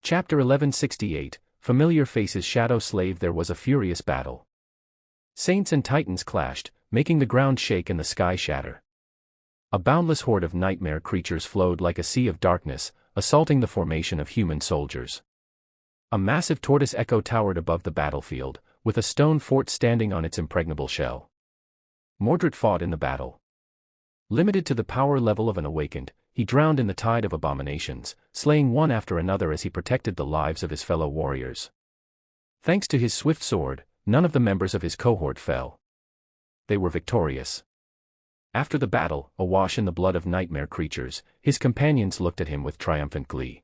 Chapter 1168, Familiar Faces. Shadow Slave. There was a furious battle. Saints and Titans clashed, making the ground shake and the sky shatter. A boundless horde of nightmare creatures flowed like a sea of darkness, assaulting the formation of human soldiers. A massive tortoise echo towered above the battlefield, with a stone fort standing on its impregnable shell. Mordred fought in the battle. Limited to the power level of an awakened, he drowned in the tide of abominations, slaying one after another as he protected the lives of his fellow warriors. Thanks to his swift sword, none of the members of his cohort fell. They were victorious. After the battle, awash in the blood of nightmare creatures, his companions looked at him with triumphant glee.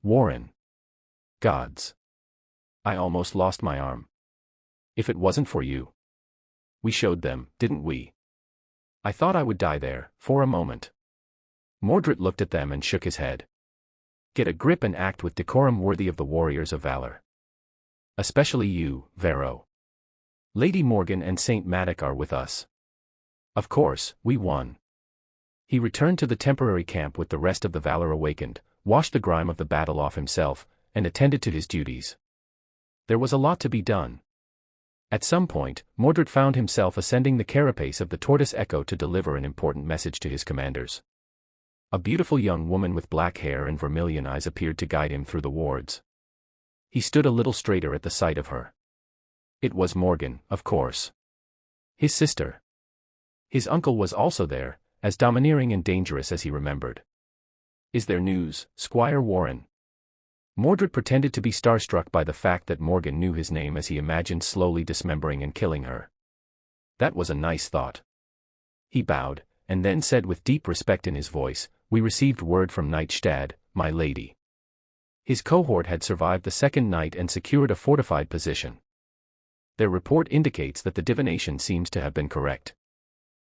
Warren. Gods. I almost lost my arm. If it wasn't for you. We showed them, didn't we? I thought I would die there, for a moment. Mordred looked at them and shook his head. Get a grip and act with decorum worthy of the warriors of valor. Especially you, Vero. Lady Morgan and Saint Maddock are with us. Of course, we won. He returned to the temporary camp with the rest of the Valor awakened, washed the grime of the battle off himself, and attended to his duties. There was a lot to be done. At some point, Mordred found himself ascending the carapace of the Tortoise Echo to deliver an important message to his commanders. A beautiful young woman with black hair and vermilion eyes appeared to guide him through the wards. He stood a little straighter at the sight of her. It was Morgan, of course. His sister. His uncle was also there, as domineering and dangerous as he remembered. Is there news, Squire Warren? Mordred pretended to be starstruck by the fact that Morgan knew his name as he imagined slowly dismembering and killing her. That was a nice thought. He bowed, and then said with deep respect in his voice, "We received word from Nightstad, my lady." His cohort had survived the second night and secured a fortified position. Their report indicates that the divination seems to have been correct.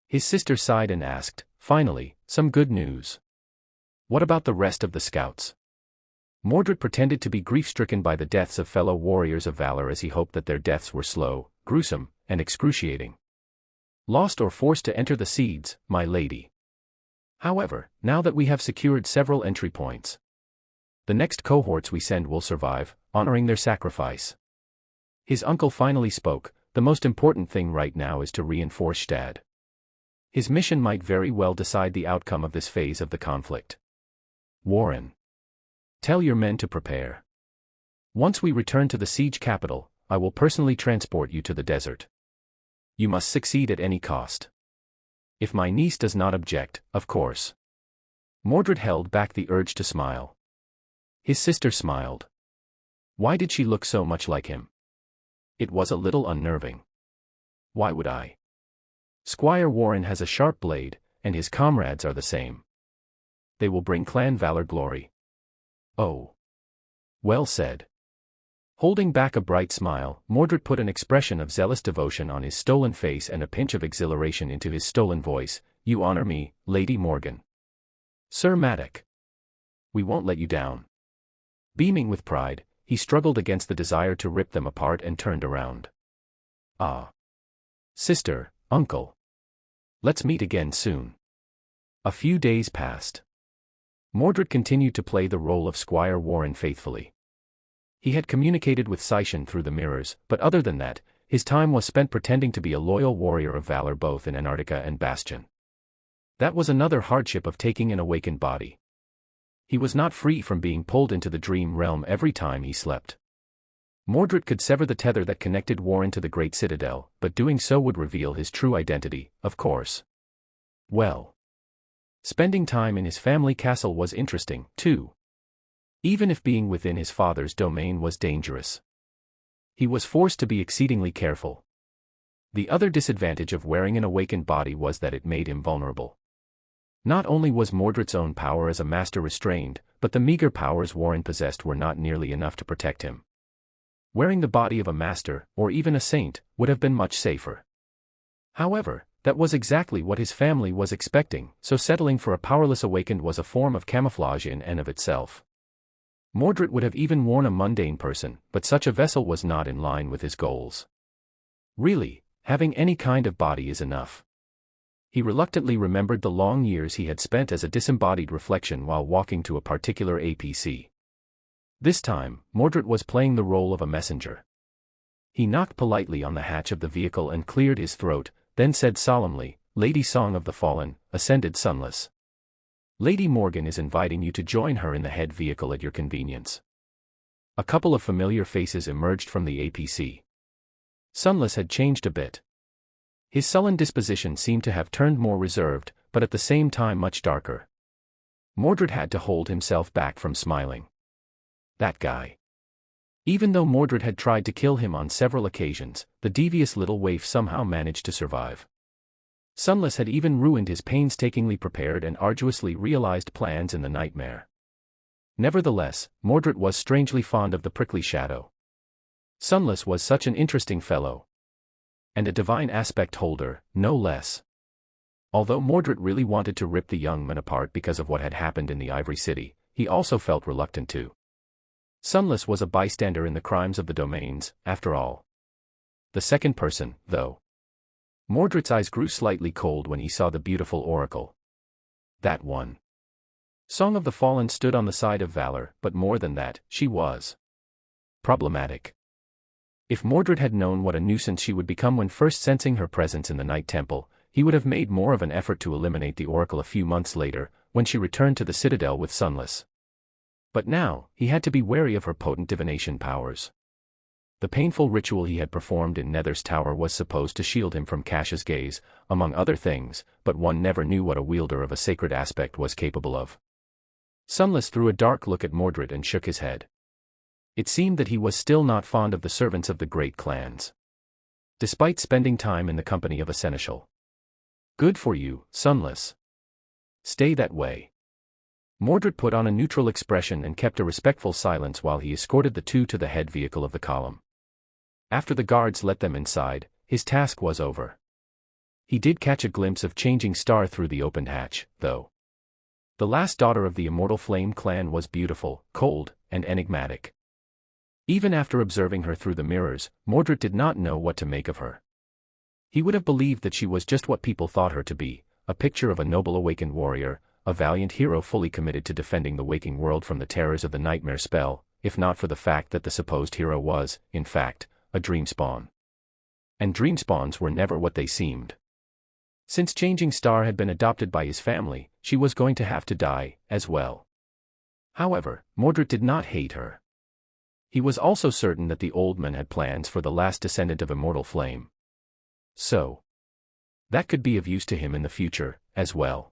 His sister sighed and asked, "Finally, some good news. What about the rest of the scouts?" Mordred pretended to be grief-stricken by the deaths of fellow warriors of valor as he hoped that their deaths were slow, gruesome, and excruciating. Lost or forced to enter the Seeds, my lady. However, now that we have secured several entry points, the next cohorts we send will survive, honoring their sacrifice. His uncle finally spoke. The most important thing right now is to reinforce Stad. His mission might very well decide the outcome of this phase of the conflict. Warren. Tell your men to prepare. Once we return to the siege capital, I will personally transport you to the desert. You must succeed at any cost. If my niece does not object, of course. Mordred held back the urge to smile. His sister smiled. Why did she look so much like him? It was a little unnerving. Why would I? Squire Warren has a sharp blade, and his comrades are the same. They will bring clan valor glory. Oh. Well said. Holding back a bright smile, Mordred put an expression of zealous devotion on his stolen face and a pinch of exhilaration into his stolen voice. You honor me, Lady Morgan. Sir Maddock. We won't let you down. Beaming with pride, he struggled against the desire to rip them apart and turned around. Ah. Sister, uncle. Let's meet again soon. A few days passed. Mordred continued to play the role of Squire Warren faithfully. He had communicated with Syshen through the mirrors, but other than that, his time was spent pretending to be a loyal warrior of valor both in Antarctica and Bastion. That was another hardship of taking an awakened body. He was not free from being pulled into the dream realm every time he slept. Mordred could sever the tether that connected Warren to the Great Citadel, but doing so would reveal his true identity, of course. Well. Spending time in his family castle was interesting, too. Even if being within his father's domain was dangerous. He was forced to be exceedingly careful. The other disadvantage of wearing an awakened body was that it made him vulnerable. Not only was Mordred's own power as a master restrained, but the meager powers Warren possessed were not nearly enough to protect him. Wearing the body of a master, or even a saint, would have been much safer. However, that was exactly what his family was expecting, so settling for a powerless awakened was a form of camouflage in and of itself. Mordred would have even worn a mundane person, but such a vessel was not in line with his goals. Really, having any kind of body is enough. He reluctantly remembered the long years he had spent as a disembodied reflection while walking to a particular APC. This time, Mordred was playing the role of a messenger. He knocked politely on the hatch of the vehicle and cleared his throat, then said solemnly, "Lady Song of the Fallen, ascended Sunless. Lady Morgan is inviting you to join her in the head vehicle at your convenience." A couple of familiar faces emerged from the APC. Sunless had changed a bit. His sullen disposition seemed to have turned more reserved, but at the same time much darker. Mordred had to hold himself back from smiling. That guy. Even though Mordred had tried to kill him on several occasions, the devious little waif somehow managed to survive. Sunless had even ruined his painstakingly prepared and arduously realized plans in the nightmare. Nevertheless, Mordred was strangely fond of the prickly shadow. Sunless was such an interesting fellow. And a divine aspect holder, no less. Although Mordred really wanted to rip the young man apart because of what had happened in the Ivory City, he also felt reluctant to. Sunless was a bystander in the crimes of the domains, after all. The second person, though. Mordred's eyes grew slightly cold when he saw the beautiful oracle. That one. Song of the Fallen stood on the side of valor, but more than that, she was problematic. If Mordred had known what a nuisance she would become when first sensing her presence in the Night Temple, he would have made more of an effort to eliminate the oracle a few months later, when she returned to the Citadel with Sunless. But now, he had to be wary of her potent divination powers. The painful ritual he had performed in Nether's tower was supposed to shield him from Cash's gaze, among other things, but one never knew what a wielder of a sacred aspect was capable of. Sunless threw a dark look at Mordred and shook his head. It seemed that he was still not fond of the servants of the great clans. Despite spending time in the company of a seneschal. Good for you, Sunless. Stay that way. Mordred put on a neutral expression and kept a respectful silence while he escorted the two to the head vehicle of the column. After the guards let them inside, his task was over. He did catch a glimpse of Changing Star through the opened hatch, though. The last daughter of the Immortal Flame clan was beautiful, cold, and enigmatic. Even after observing her through the mirrors, Mordred did not know what to make of her. He would have believed that she was just what people thought her to be, a picture of a noble awakened warrior, a valiant hero fully committed to defending the waking world from the terrors of the nightmare spell, if not for the fact that the supposed hero was, in fact, a dream spawn. And dream spawns were never what they seemed. Since Changing Star had been adopted by his family, she was going to have to die, as well. However, Mordred did not hate her. He was also certain that the old man had plans for the last descendant of Immortal Flame. So, that could be of use to him in the future, as well.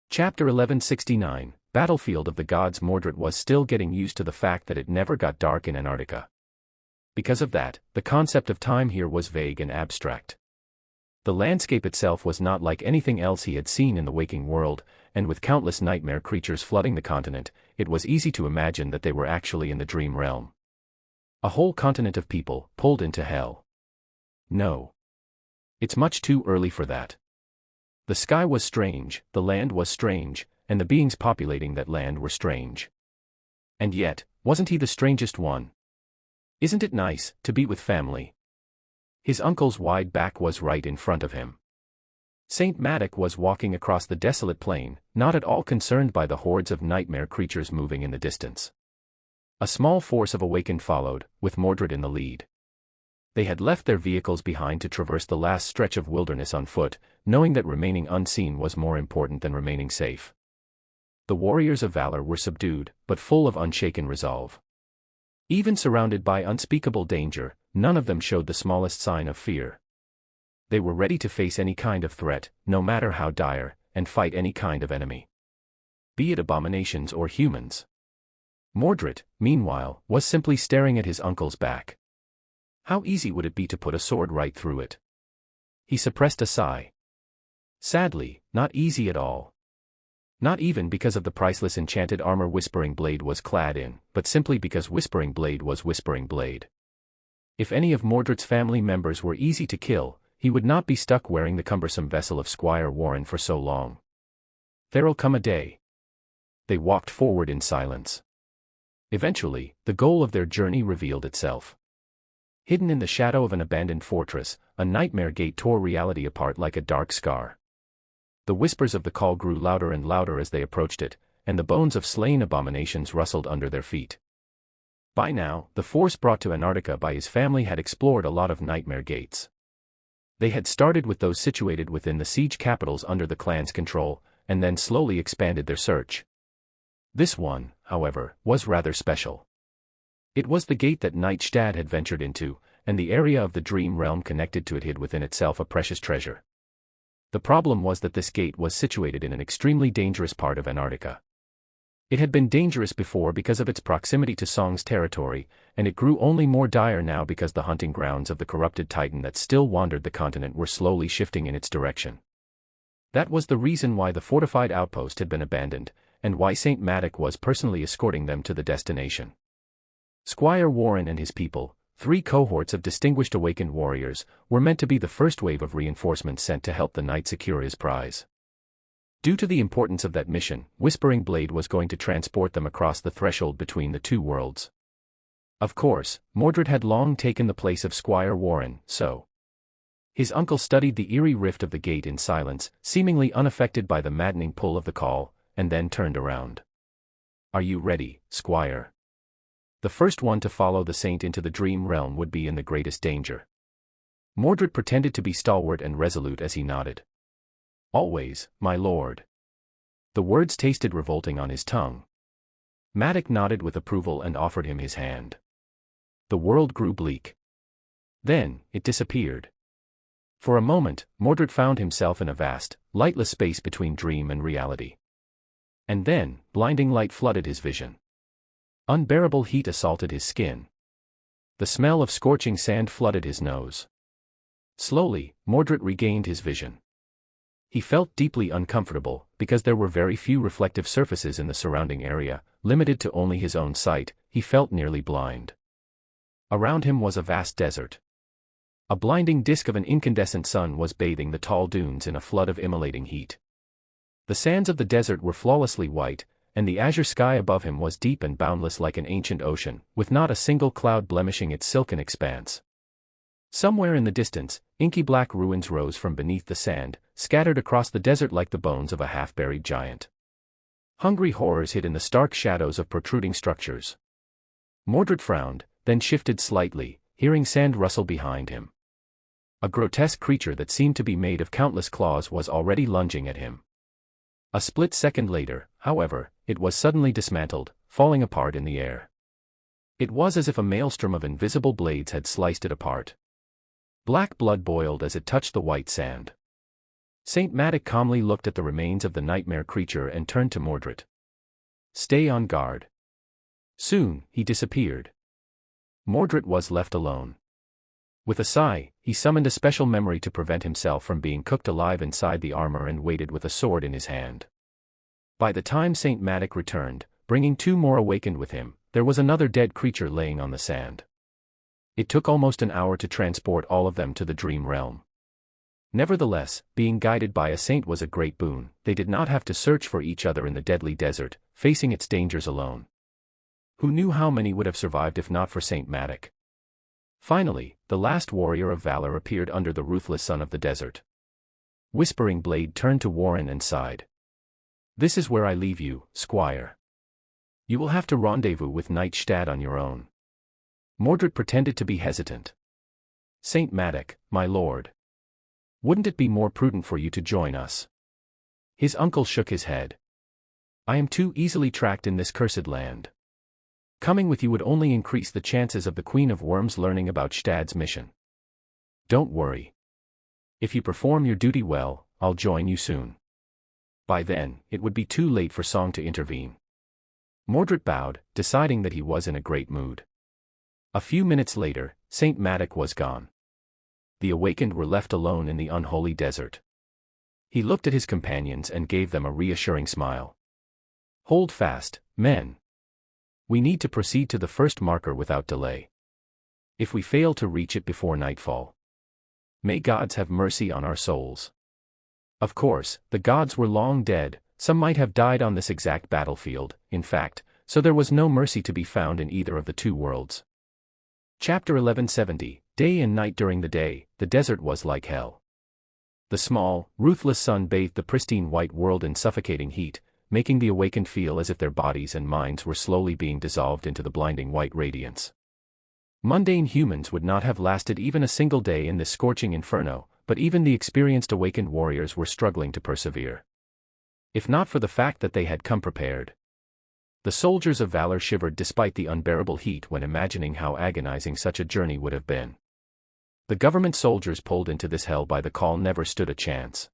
Chapter 1169, Battlefield of the Gods. Mordred was still getting used to the fact that it never got dark in Antarctica. Because of that, the concept of time here was vague and abstract. The landscape itself was not like anything else he had seen in the waking world, and with countless nightmare creatures flooding the continent, it was easy to imagine that they were actually in the dream realm. A whole continent of people, pulled into hell. No. It's much too early for that. The sky was strange, the land was strange, and the beings populating that land were strange. And yet, wasn't he the strangest one? Isn't it nice, to be with family? His uncle's wide back was right in front of him. Saint Madoc was walking across the desolate plain, not at all concerned by the hordes of nightmare creatures moving in the distance. A small force of awakened followed, with Mordred in the lead. They had left their vehicles behind to traverse the last stretch of wilderness on foot, knowing that remaining unseen was more important than remaining safe. The warriors of valor were subdued, but full of unshaken resolve. Even surrounded by unspeakable danger, none of them showed the smallest sign of fear. They were ready to face any kind of threat, no matter how dire, and fight any kind of enemy. Be it abominations or humans. Mordred, meanwhile, was simply staring at his uncle's back. How easy would it be to put a sword right through it? He suppressed a sigh. Sadly, not easy at all. Not even because of the priceless enchanted armor Whispering Blade was clad in, but simply because Whispering Blade was Whispering Blade. If any of Mordred's family members were easy to kill, he would not be stuck wearing the cumbersome vessel of Squire Warren for so long. There'll come a day. They walked forward in silence. Eventually, the goal of their journey revealed itself. Hidden in the shadow of an abandoned fortress, a nightmare gate tore reality apart like a dark scar. The whispers of the call grew louder and louder as they approached it, and the bones of slain abominations rustled under their feet. By now, the force brought to Antarctica by his family had explored a lot of nightmare gates. They had started with those situated within the siege capitals under the clan's control, and then slowly expanded their search. This one, however, was rather special. It was the gate that Nightstad had ventured into, and the area of the dream realm connected to it hid within itself a precious treasure. The problem was that this gate was situated in an extremely dangerous part of Antarctica. It had been dangerous before because of its proximity to Song's territory, and it grew only more dire now because the hunting grounds of the corrupted Titan that still wandered the continent were slowly shifting in its direction. That was the reason why the fortified outpost had been abandoned, and why Saint Matic was personally escorting them to the destination. Squire Warren and his people, 3 cohorts of distinguished awakened warriors, were meant to be the first wave of reinforcements sent to help the knight secure his prize. Due to the importance of that mission, Whispering Blade was going to transport them across the threshold between the 2 worlds. Of course, Mordred had long taken the place of Squire Warren, so his uncle studied the eerie rift of the gate in silence, seemingly unaffected by the maddening pull of the call, and then turned around. "Are you ready, Squire?" The first one to follow the saint into the dream realm would be in the greatest danger. Mordred pretended to be stalwart and resolute as he nodded. "Always, my lord." The words tasted revolting on his tongue. Matic nodded with approval and offered him his hand. The world grew bleak. Then, it disappeared. For a moment, Mordred found himself in a vast, lightless space between dream and reality. And then, blinding light flooded his vision. Unbearable heat assaulted his skin. The smell of scorching sand flooded his nose. Slowly, Mordred regained his vision. He felt deeply uncomfortable, because there were very few reflective surfaces in the surrounding area, limited to only his own sight. He felt nearly blind. Around him was a vast desert. A blinding disk of an incandescent sun was bathing the tall dunes in a flood of immolating heat. The sands of the desert were flawlessly white, and the azure sky above him was deep and boundless like an ancient ocean, with not a single cloud blemishing its silken expanse. Somewhere in the distance, inky black ruins rose from beneath the sand, scattered across the desert like the bones of a half-buried giant. Hungry horrors hid in the stark shadows of protruding structures. Mordred frowned, then shifted slightly, hearing sand rustle behind him. A grotesque creature that seemed to be made of countless claws was already lunging at him. A split second later, however, it was suddenly dismantled, falling apart in the air. It was as if a maelstrom of invisible blades had sliced it apart. Black blood boiled as it touched the white sand. Saint Matic calmly looked at the remains of the nightmare creature and turned to Mordred. "Stay on guard." Soon, he disappeared. Mordred was left alone. With a sigh, he summoned a special memory to prevent himself from being cooked alive inside the armor and waited with a sword in his hand. By the time Saint Matic returned, bringing 2 more awakened with him, there was another dead creature laying on the sand. It took almost an hour to transport all of them to the dream realm. Nevertheless, being guided by a saint was a great boon. They did not have to search for each other in the deadly desert, facing its dangers alone. Who knew how many would have survived if not for Saint Matic? Finally, the last warrior of valor appeared under the ruthless sun of the desert. Whispering Blade turned to Warren and sighed. "This is where I leave you, Squire. You will have to rendezvous with Nightstad on your own." Mordred pretended to be hesitant. "Saint Matic, my lord. Wouldn't it be more prudent for you to join us?" His uncle shook his head. "I am too easily tracked in this cursed land. Coming with you would only increase the chances of the Queen of Worms learning about Stad's mission. Don't worry. If you perform your duty well, I'll join you soon." By then, it would be too late for Song to intervene. Mordred bowed, deciding that he was in a great mood. A few minutes later, Saint Matic was gone. The awakened were left alone in the unholy desert. He looked at his companions and gave them a reassuring smile. "Hold fast, men. We need to proceed to the first marker without delay. If we fail to reach it before nightfall, may gods have mercy on our souls." Of course, the gods were long dead. Some might have died on this exact battlefield, in fact, so there was no mercy to be found in either of the 2 worlds. Chapter 1170, Day and Night. During the day, the desert was like hell. The small, ruthless sun bathed the pristine white world in suffocating heat, making the awakened feel as if their bodies and minds were slowly being dissolved into the blinding white radiance. Mundane humans would not have lasted even a single day in this scorching inferno, but even the experienced awakened warriors were struggling to persevere. If not for the fact that they had come prepared. The soldiers of valor shivered despite the unbearable heat when imagining how agonizing such a journey would have been. The government soldiers pulled into this hell by the call never stood a chance.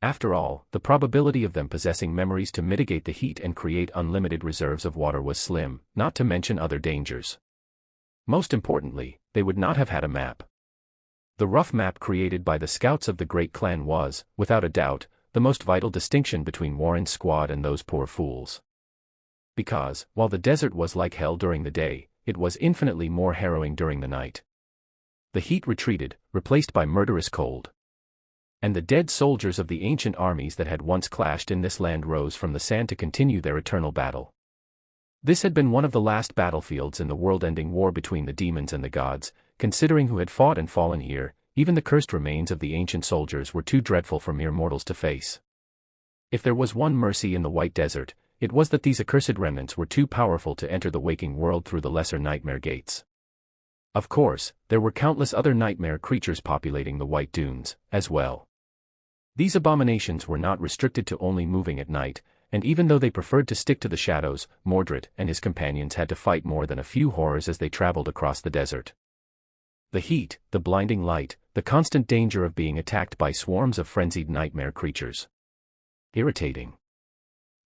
After all, the probability of them possessing memories to mitigate the heat and create unlimited reserves of water was slim, not to mention other dangers. Most importantly, they would not have had a map. The rough map created by the scouts of the Great Clan was, without a doubt, the most vital distinction between Warren's squad and those poor fools. Because, while the desert was like hell during the day, it was infinitely more harrowing during the night. The heat retreated, replaced by murderous cold. And the dead soldiers of the ancient armies that had once clashed in this land rose from the sand to continue their eternal battle. This had been one of the last battlefields in the world-ending war between the demons and the gods. Considering who had fought and fallen here, even the cursed remains of the ancient soldiers were too dreadful for mere mortals to face. If there was one mercy in the White Desert, it was that these accursed remnants were too powerful to enter the waking world through the lesser nightmare gates. Of course, there were countless other nightmare creatures populating the White Dunes, as well. These abominations were not restricted to only moving at night, and even though they preferred to stick to the shadows, Mordred and his companions had to fight more than a few horrors as they traveled across the desert. The heat, the blinding light, the constant danger of being attacked by swarms of frenzied nightmare creatures. Irritating.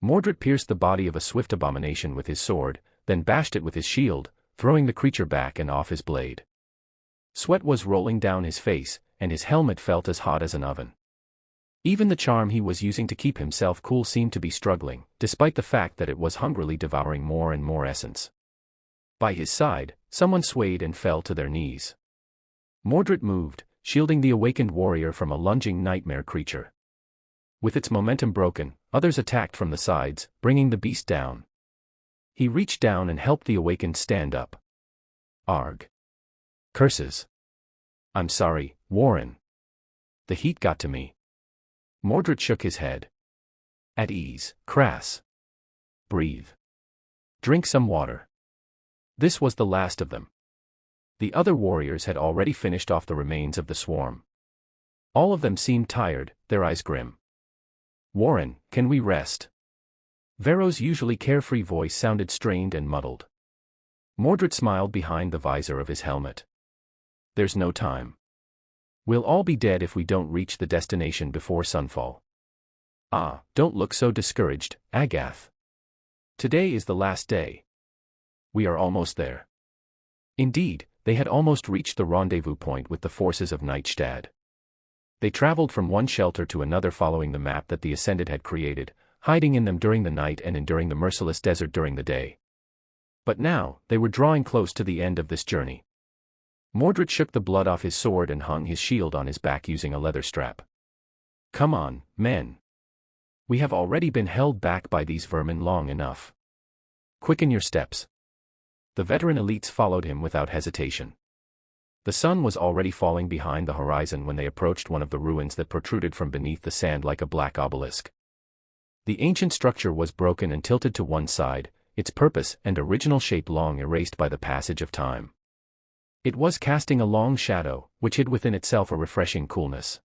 Mordred pierced the body of a swift abomination with his sword, then bashed it with his shield, throwing the creature back and off his blade. Sweat was rolling down his face, and his helmet felt as hot as an oven. Even the charm he was using to keep himself cool seemed to be struggling, despite the fact that it was hungrily devouring more and more essence. By his side, someone swayed and fell to their knees. Mordred moved, shielding the awakened warrior from a lunging nightmare creature. With its momentum broken, others attacked from the sides, bringing the beast down. He reached down and helped the awakened stand up. Arg. Curses. I'm sorry, Warren. The heat got to me. Mordred shook his head. At ease, Crass. Breathe. Drink some water. This was the last of them. The other warriors had already finished off the remains of the swarm. All of them seemed tired, their eyes grim. Warren, can we rest? Vero's usually carefree voice sounded strained and muddled. Mordred smiled behind the visor of his helmet. There's no time. We'll all be dead if we don't reach the destination before sunfall. Ah, don't look so discouraged, Agath. Today is the last day. We are almost there. Indeed, they had almost reached the rendezvous point with the forces of Nightstad. They traveled from one shelter to another following the map that the Ascended had created, hiding in them during the night and enduring the merciless desert during the day. But now, they were drawing close to the end of this journey. Mordred shook the blood off his sword and hung his shield on his back using a leather strap. Come on, men. We have already been held back by these vermin long enough. Quicken your steps. The veteran elites followed him without hesitation. The sun was already falling behind the horizon when they approached one of the ruins that protruded from beneath the sand like a black obelisk. The ancient structure was broken and tilted to one side, its purpose and original shape long erased by the passage of time. It was casting a long shadow, which hid within itself a refreshing coolness.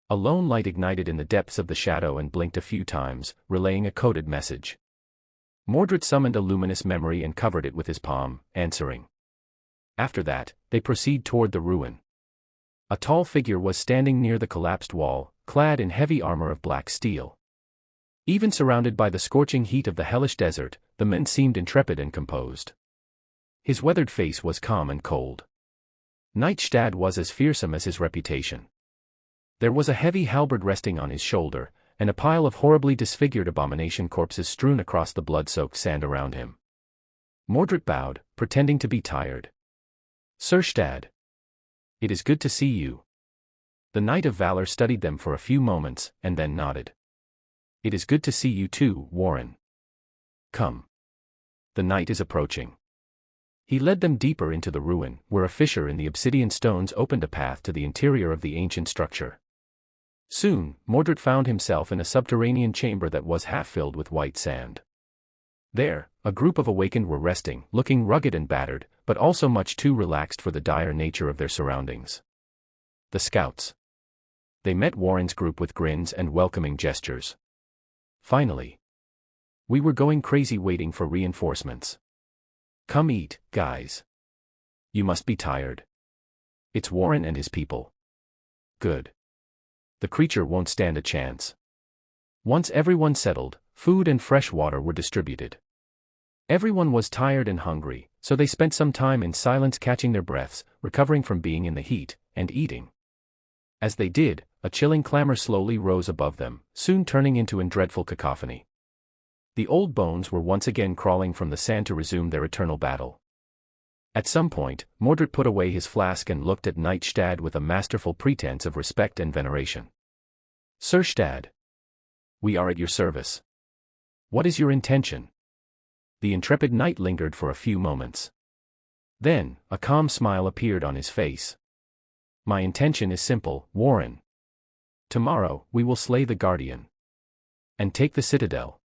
A lone light ignited in the depths of the shadow and blinked a few times, relaying a coded message. Mordred summoned a luminous memory and covered it with his palm, answering. After that, they proceed toward the ruin. A tall figure was standing near the collapsed wall, clad in heavy armor of black steel. Even surrounded by the scorching heat of the hellish desert, the man seemed intrepid and composed. His weathered face was calm and cold. Nightstad was as fearsome as his reputation. There was a heavy halberd resting on his shoulder, and a pile of horribly disfigured abomination corpses strewn across the blood-soaked sand around him. Mordred bowed, pretending to be tired. Sir Stad. It is good to see you. The Knight of Valor studied them for a few moments, and then nodded. It is good to see you too, Warren. Come. The night is approaching. He led them deeper into the ruin, where a fissure in the obsidian stones opened a path to the interior of the ancient structure. Soon, Mordred found himself in a subterranean chamber that was half filled with white sand. There, a group of awakened were resting, looking rugged and battered, but also much too relaxed for the dire nature of their surroundings. The scouts. They met Warren's group with grins and welcoming gestures. Finally. We were going crazy waiting for reinforcements. Come eat, guys. You must be tired. It's Warren and his people. Good. The creature won't stand a chance. Once everyone settled, food and fresh water were distributed. Everyone was tired and hungry, so they spent some time in silence catching their breaths, recovering from being in the heat, and eating. As they did, a chilling clamor slowly rose above them, soon turning into a dreadful cacophony. The old bones were once again crawling from the sand to resume their eternal battle. At some point, Mordred put away his flask and looked at Knight Stad with a masterful pretense of respect and veneration. Sir Stad. We are at your service. What is your intention? The intrepid knight lingered for a few moments. Then, a calm smile appeared on his face. My intention is simple, Warren. Tomorrow, we will slay the Guardian. And take the citadel.